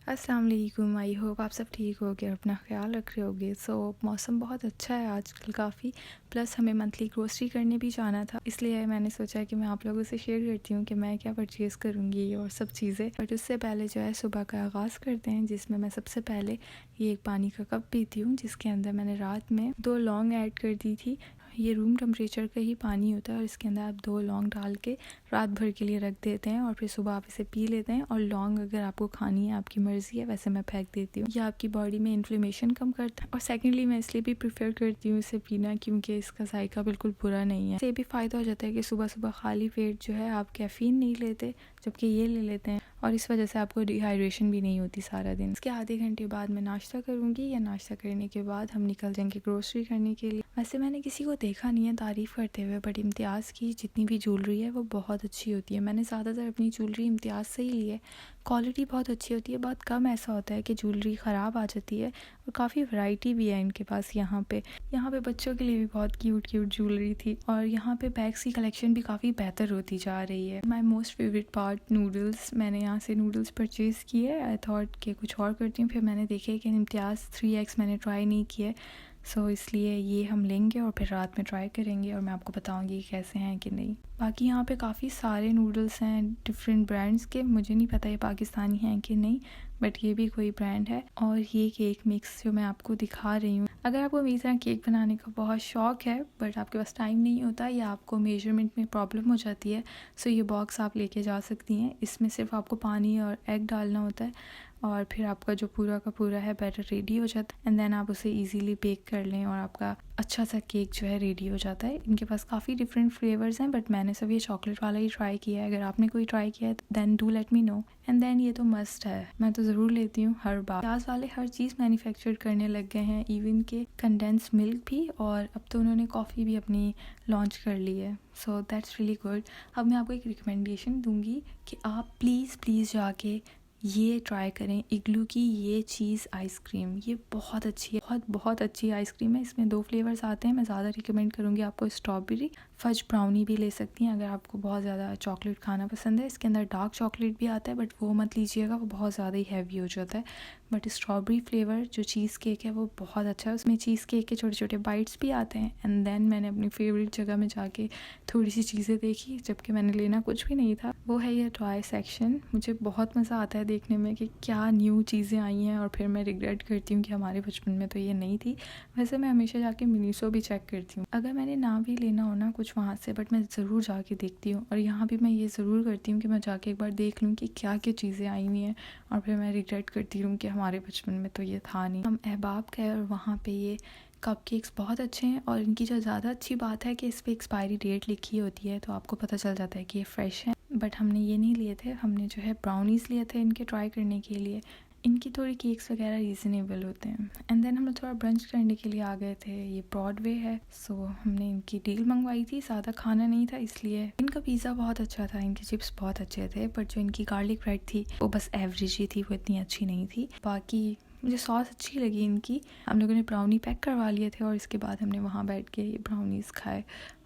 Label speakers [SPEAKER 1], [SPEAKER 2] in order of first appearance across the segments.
[SPEAKER 1] अस्सलाम वालेकुम। I hope आप सब ठीक होगे और अपना ख्याल रख रहे होगे। मौसम बहुत अच्छा है आजकल काफ़ी, प्लस हमें मंथली ग्रोसरी करने भी जाना था, इसलिए मैंने सोचा कि मैं आप लोगों से शेयर करती हूँ कि मैं क्या परचेज़ करूँगी और सब चीज़ें। बट उससे पहले जो है सुबह का आगाज़ करते हैं, जिसमें मैं सबसे पहले ये एक पानी का कप पीती हूँ, जिसके अंदर मैंने रात में 2 लौंग ऐड कर दी थी। ये रूम टेम्परेचर का ही पानी होता है और इसके अंदर आप 2 लौंग डाल के रात भर के लिए रख देते हैं और फिर सुबह आप इसे पी लेते हैं। और लौंग अगर आपको खानी है, आपकी मर्ज़ी है, वैसे मैं फेंक देती हूँ। ये आपकी बॉडी में इन्फ्लेमेशन कम करता है और सेकेंडली मैं इसलिए भी प्रेफर करती हूँ इसे पीना क्योंकि इसका जायका बिल्कुल बुरा नहीं है। इससे भी फ़ायदा हो जाता है कि सुबह सुबह खाली पेट जो है आप कैफ़ीन नहीं लेते, जबकि ये ले लेते हैं और इस वजह से आपको डिहाइड्रेशन भी नहीं होती सारा दिन। इसके आधे घंटे बाद मैं नाश्ता करूँगी या नाश्ता करने के बाद हम निकल जाएंगे ग्रोसरी करने के लिए। वैसे मैंने किसी को देखा नहीं है तारीफ़ करते हुए, बट इम्तियाज़ की जितनी भी ज्वेलरी है वो बहुत अच्छी होती है। मैंने ज़्यादातर अपनी ज्वेलरी इम्तियाज़ से ही ली है। क्वालिटी बहुत अच्छी होती है। बहुत कम ऐसा होता है कि ज्वेलरी ख़राब आ जाती है और काफ़ी वैरायटी भी है इनके पास। यहाँ पे बच्चों के लिए भी बहुत क्यूट ज्वेलरी थी और यहाँ पे बैग्स की कलेक्शन भी काफ़ी बेहतर होती जा रही है। My most favourite part noodles. मैंने यहाँ से नूडल्स परचेज़ किए। आई थॉट कि कुछ और करती हूँ, फिर मैंने देखे कि इम्तियाज़ 3X मैंने ट्राई नहीं किए, सो इसलिए ये हम लेंगे और फिर रात में ट्राई करेंगे और मैं आपको बताऊंगी कैसे हैं कि नहीं। बाकी यहाँ पे काफ़ी सारे नूडल्स हैं डिफरेंट ब्रांड्स के। मुझे नहीं पता ये पाकिस्तानी हैं कि नहीं, बट ये भी कोई ब्रांड है। और ये केक मिक्स जो मैं आपको दिखा रही हूँ, अगर आपको मेरी तरह केक बनाने का बहुत शौक है बट आपके पास टाइम नहीं होता या आपको मेजरमेंट में प्रॉब्लम हो जाती है, सो ये बॉक्स आप लेके जा सकती हैं। इसमें सिर्फ आपको पानी और एग डालना होता है और फिर आपका जो पूरा का पूरा है बैटर रेडी हो जाता है एंड देन आप उसे इजीली बेक कर लें और आपका अच्छा सा केक जो है रेडी हो जाता है। इनके पास काफ़ी डिफरेंट फ्लेवर्स हैं बट मैंने सब ये चॉकलेट वाला ही ट्राई किया है। अगर आपने कोई ट्राई किया है then do let me know. And then ये तो मस्ट है, मैं तो ज़रूर लेती हूँ हर बार। प्याज वाले हर चीज़ मैन्युफैक्चर करने लग गए हैं, इवन के कंडेंस मिल्क भी, और अब तो उन्होंने कॉफ़ी भी अपनी लॉन्च कर ली है। So that's really good. अब मैं आपको एक रिकमेंडेशन दूंगी कि आप प्लीज़ जाके ये ट्राई करें। इग्लू की ये चीज़ आइसक्रीम, ये बहुत अच्छी है, बहुत अच्छी आइसक्रीम है। इसमें 2 फ्लेवर्स आते हैं। मैं ज़्यादा रिकमेंड करूँगी आपको स्ट्रॉबेरी। फज ब्राउनी भी ले सकती हैं अगर आपको बहुत ज़्यादा चॉकलेट खाना पसंद है। इसके अंदर डार्क चॉकलेट भी आता है बट वो मत लीजिएगा, वो बहुत ज़्यादा ही हैवी हो जाता है। बट स्ट्रॉबेरी फ्लेवर जो चीज़ केक है वो बहुत अच्छा है। उसमें चीज़ केक के छोटे छोटे बाइट्स भी आते हैं। एंड देन मैंने अपनी फेवरेट जगह में जाके थोड़ी सी चीज़ें देखी, जबकि मैंने लेना कुछ भी नहीं था। वो है ये टॉय सेक्शन। मुझे बहुत मज़ा आता है देखने में कि क्या न्यू चीज़ें आई हैं और फिर मैं रिग्रेट करती हूँ कि हमारे बचपन में तो ये नहीं थी। वैसे मैं हमेशा जाके मिनीसो भी चेक करती हूँ अगर मैंने ना भी लेना हो ना कुछ वहाँ से, बट मैं ज़रूर जाके देखती हूँ। और यहाँ भी मैं ये ज़रूर करती हूँ कि मैं जाके एक बार देख लूँ कि क्या क्या चीज़ें आई हुई हैं और फिर मैं रिग्रेट करती हूँ कि हमारे बचपन में तो ये था नहीं। हम अहबाब गए और वहाँ पे ये कपकेक्स बहुत अच्छे हैं और इनकी जो ज़्यादा अच्छी बात है कि इस पर एक्सपायरी डेट लिखी होती है तो आपको पता चल जाता है कि ये फ्रेश है। बट हमने ये नहीं लिए थे, हमने जो है ब्राउनीज़ लिए थे इनके ट्राई करने के लिए। इनकी थोड़ी केक्स वगैरह रीज़नेबल होते हैं। एंड देन हम लोग थोड़ा ब्रंच करने के लिए आ गए थे। ये ब्रॉडवे है, सो हमने इनकी डील मंगवाई थी। ज़्यादा खाना नहीं था इसलिए। इनका पिज़्ज़ा बहुत अच्छा था, इनके चिप्स बहुत अच्छे थे, बट जो इनकी गार्लिक ब्रेड थी वो बस एवरेज ही थी, वो इतनी अच्छी नहीं थी। बाकी मुझे सॉस अच्छी लगी इनकी। हम लोगों ने ब्राउनी पैक करवा लिए थे और इसके बाद हमने वहाँ बैठ के ये ब्राउनीज़ खाए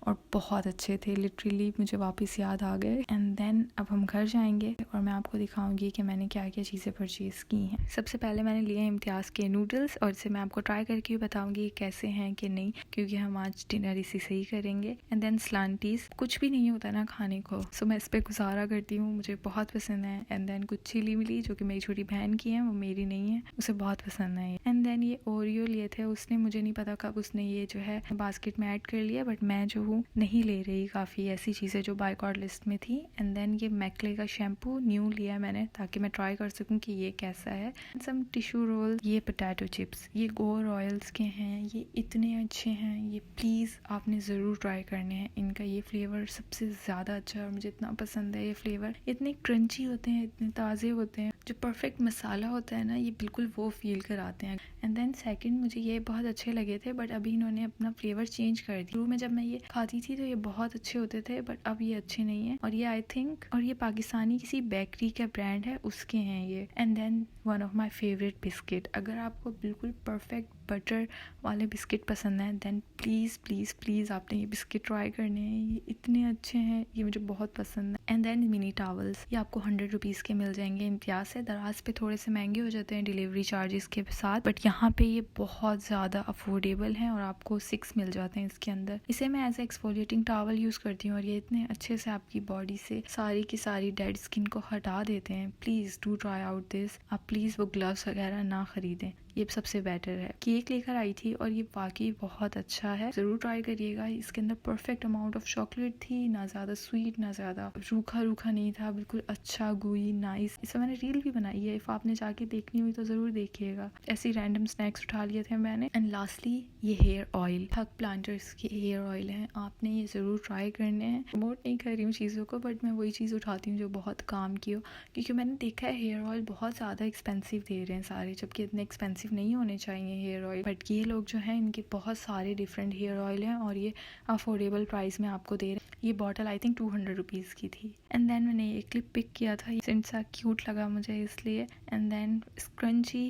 [SPEAKER 1] और बहुत अच्छे थे। लिटरली मुझे वापस याद आ गए। एंड देन अब हम घर जाएंगे और मैं आपको दिखाऊंगी कि मैंने क्या क्या चीज़ें परचेज़ की हैं। सबसे पहले मैंने लिए इम्तियाज़ के नूडल्स और इसे मैं आपको ट्राई करके भी बताऊंगी कैसे हैं कि नहीं, क्योंकि हम आज डिनर इसी से ही करेंगे। एंड देन स्लांटीज, कुछ भी नहीं होता ना खाने को, सो मैं इस पर गुजारा करती हूँ, मुझे बहुत पसंद है। एंड देन कुछ चिली मिली जो कि मेरी छोटी बहन की है, वो मेरी नहीं है, उसे बहुत पसंद है। एंड देन ये ओरियो लिए थे, उसने मुझे नहीं पता कब उसने ये जो है बास्केट में ऐड कर लिया, बट मैं जो नहीं ले रही काफ़ी ऐसी चीज़ें जो बायकॉट लिस्ट में थी। एंड देन ये मैक्ले का शैम्पू न्यू लिया मैंने ताकि मैं ट्राई कर सकूं कि ये कैसा है। सम टिश्यू रोल, ये पोटैटो चिप्स, ये गोर ऑयल्स के हैं, ये इतने अच्छे हैं, ये प्लीज़ आपने ज़रूर ट्राई करने हैं। इनका ये फ्लेवर सबसे ज़्यादा अच्छा है और मुझे इतना पसंद है। ये फ्लेवर इतने क्रंची होते हैं, इतने ताज़े होते हैं, जो परफेक्ट मसाला होता है ना, ये बिल्कुल वो फील कराते हैं। एंड देन सेकंड मुझे ये बहुत अच्छे लगे थे, बट अभी इन्होंने अपना फ्लेवर चेंज कर दिया। शुरू में जब मैं ये खाती थी तो ये बहुत अच्छे होते थे, बट अब ये अच्छे नहीं है। और ये आई थिंक, और ये पाकिस्तानी किसी बेकरी का ब्रांड है, उसके हैं ये। And then one of my favourite biscuit. अगर आपको बिल्कुल परफेक्ट बटर वाले बिस्किट पसंद हैं देन प्लीज़ प्लीज़ प्लीज़ आपने ये बिस्किट ट्राई करने हैं, ये इतने अच्छे हैं, ये मुझे बहुत पसंद है। एंड देन मिनी टावल्स, ये आपको 100 रुपीज़ के मिल जाएंगे। इम्तियाज़ से दराज पे थोड़े से महंगे हो जाते हैं डिलीवरी चार्जेस के साथ, बट यहाँ पे ये बहुत ज़्यादा अफोर्डेबल हैं और आपको 6 मिल जाते हैं इसके अंदर। इसे मैं as a exfoliating towel use करती हूँ और ये इतने अच्छे से आपकी बॉडी से सारी की सारी डेड स्किन को हटा देते हैं। Please do try out this. आप प्लीज़ वो ग्लव्स वगैरह ना खरीदें, ये सबसे बेटर है। केक लेकर आई थी और ये वाकई बहुत अच्छा है, ज़रूर ट्राई करिएगा। इसके अंदर परफेक्ट अमाउंट ऑफ चॉकलेट थी, ना ज़्यादा स्वीट ना ज़्यादा रूखा रूखा नहीं था, बिल्कुल अच्छा गुई नाइस। इसे मैंने रील भी बनाई है, इफ़ आपने जाके देखनी हुई तो ज़रूर देखिएगा। ऐसे रैंडम स्नैक्स उठा लिए थे मैंने। एंड लास्टली ये हेयर ऑयल, हक प्लांटर्स के हेयर ऑयल हैं, आपने ये ज़रूर ट्राई करने हैं। प्रमोट नहीं कर रही हूँ चीज़ों को, बट मैं वही चीज़ उठाती हूँ जो बहुत काम की हो, क्योंकि मैंने देखा है हेयर ऑयल बहुत ज़्यादा एक्सपेंसिव दे रहे हैं सारे, जबकि इतने एक्सपेंसिव नहीं होने चाहिए हेयर ऑयल। बट ये लोग जो हैं इनके बहुत सारे डिफरेंट हेयर ऑयल हैं और ये अफोर्डेबल प्राइस में आपको दे रहे हैं। ये बॉटल आई थिंक 200 रुपीज़ की थी। एंड देन मैंने ये क्लिप पिक किया था, ये सा क्यूट लगा मुझे इसलिए। एंड देन स्क्रंची,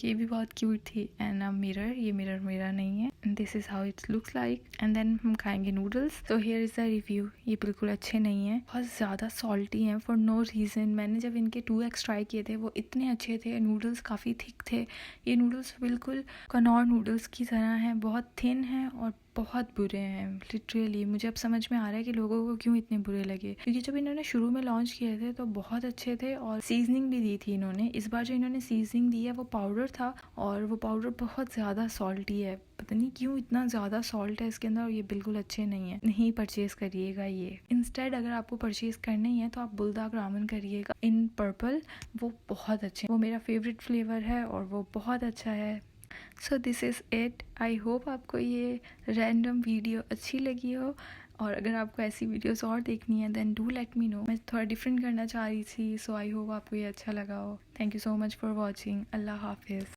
[SPEAKER 1] ये भी बहुत क्यूट थी। एंड मिरर, ये मिरर मेरा नहीं है। And this is how it's looks like. And then हम खाएंगे नूडल्स। तो हियर इज़ द रिव्यू। ये बिल्कुल अच्छे नहीं है, बहुत ज़्यादा सॉल्टी हैं फॉर नो रीज़न। मैंने जब इनके 2x ट्राई किए थे वो इतने अच्छे थे, नूडल्स काफ़ी थिक थे। ये नूडल्स बिल्कुल कनौर नूडल्स की तरह हैं, बहुत थिन हैं और बहुत बुरे हैं लिटरली। मुझे अब समझ में आ रहा है कि लोगों को क्यों इतने बुरे लगे, क्योंकि जब इन्होंने शुरू में लॉन्च किए थे तो बहुत अच्छे थे और सीजनिंग भी दी थी इन्होंने। इस बार जो इन्होंने सीजनिंग दी है वो पाउडर था और वो पाउडर बहुत ज़्यादा सॉल्टी है, पता नहीं क्यों इतना ज़्यादा सॉल्ट है इसके अंदर और ये बिल्कुल अच्छे नहीं है। नहीं परचेज़ करिएगा ये। इंस्टेड अगर आपको परचेज़ करना ही है तो आप बुलदाग रामन करिएगा इन पर्पल, वो बहुत अच्छे, वो मेरा फेवरेट फ्लेवर है और वो बहुत अच्छा है। So this is it. I hope आपको ये रैंडम वीडियो अच्छी लगी हो, और अगर आपको ऐसी वीडियोस और देखनी है then do let me know. मैं थोड़ा डिफरेंट करना चाह रही थी, सो आई होप आपको ये अच्छा लगा हो। Thank you so much for watching. अल्लाह हाफिज़।